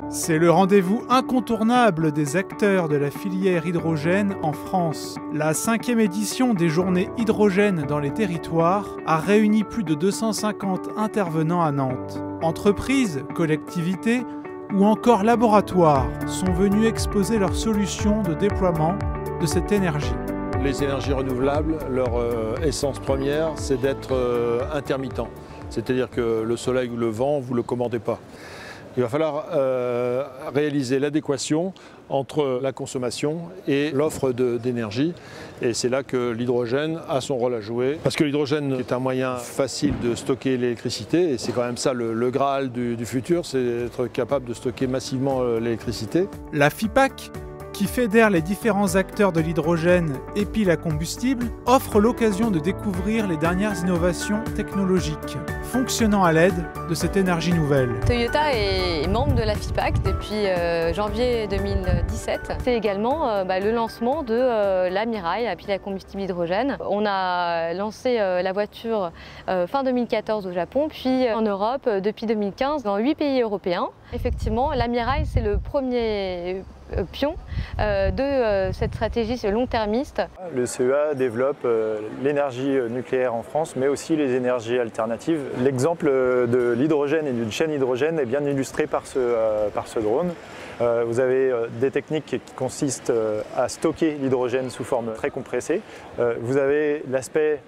C'est le rendez-vous incontournable des acteurs de la filière hydrogène en France. La 5e édition des Journées hydrogène dans les territoires a réuni plus de 250 intervenants à Nantes. Entreprises, collectivités ou encore laboratoires sont venus exposer leurs solutions de déploiement de cette énergie. Les énergies renouvelables, leur essence première, c'est d'être intermittent. C'est-à-dire que le soleil ou le vent, vous ne le commandez pas. Il va falloir réaliser l'adéquation entre la consommation et l'offre d'énergie. Et c'est là que l'hydrogène a son rôle à jouer. Parce que l'hydrogène est un moyen facile de stocker l'électricité. Et c'est quand même ça le Graal du futur, c'est d'être capable de stocker massivement l'électricité. La FIPAC, qui fédère les différents acteurs de l'hydrogène et piles à combustible, offre l'occasion de découvrir les dernières innovations technologiques fonctionnant à l'aide de cette énergie nouvelle. Toyota est membre de la FIPAC depuis janvier 2017. C'est également le lancement de la Mirai, la pile à combustible hydrogène. On a lancé la voiture fin 2014 au Japon, puis en Europe depuis 2015 dans 8 pays européens. Effectivement, la Mirai, c'est le premier pion de cette stratégie long-termiste. Le CEA développe l'énergie nucléaire en France, mais aussi les énergies alternatives. L'exemple de l'hydrogène et d'une chaîne hydrogène est bien illustré par ce drone. Vous avez des techniques qui consistent à stocker l'hydrogène sous forme très compressée. Vous avez l'aspect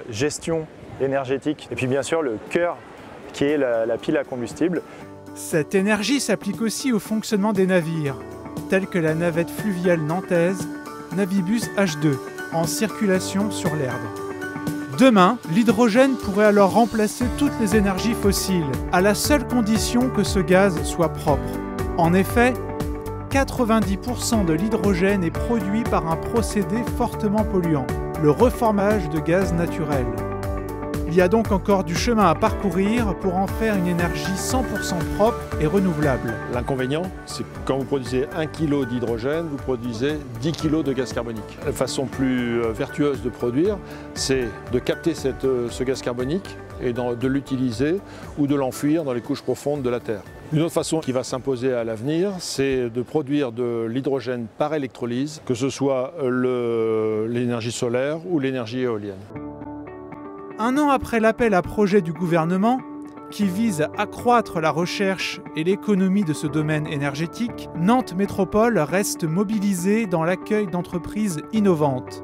gestion énergétique et puis bien sûr le cœur qui est la pile à combustible. Cette énergie s'applique aussi au fonctionnement des navires, tels que la navette fluviale nantaise Navibus H2, en circulation sur l'Erdre. Demain, l'hydrogène pourrait alors remplacer toutes les énergies fossiles, à la seule condition que ce gaz soit propre. En effet, 90% de l'hydrogène est produit par un procédé fortement polluant, le reformage de gaz naturel. Il y a donc encore du chemin à parcourir pour en faire une énergie 100% propre et renouvelable. L'inconvénient, c'est que quand vous produisez 1 kg d'hydrogène, vous produisez 10 kg de gaz carbonique. La façon plus vertueuse de produire, c'est de capter ce gaz carbonique et de l'utiliser ou de l'enfuir dans les couches profondes de la Terre. Une autre façon qui va s'imposer à l'avenir, c'est de produire de l'hydrogène par électrolyse, que ce soit l'énergie solaire ou l'énergie éolienne. Un an après l'appel à projet du gouvernement, qui vise à accroître la recherche et l'économie de ce domaine énergétique, Nantes Métropole reste mobilisée dans l'accueil d'entreprises innovantes.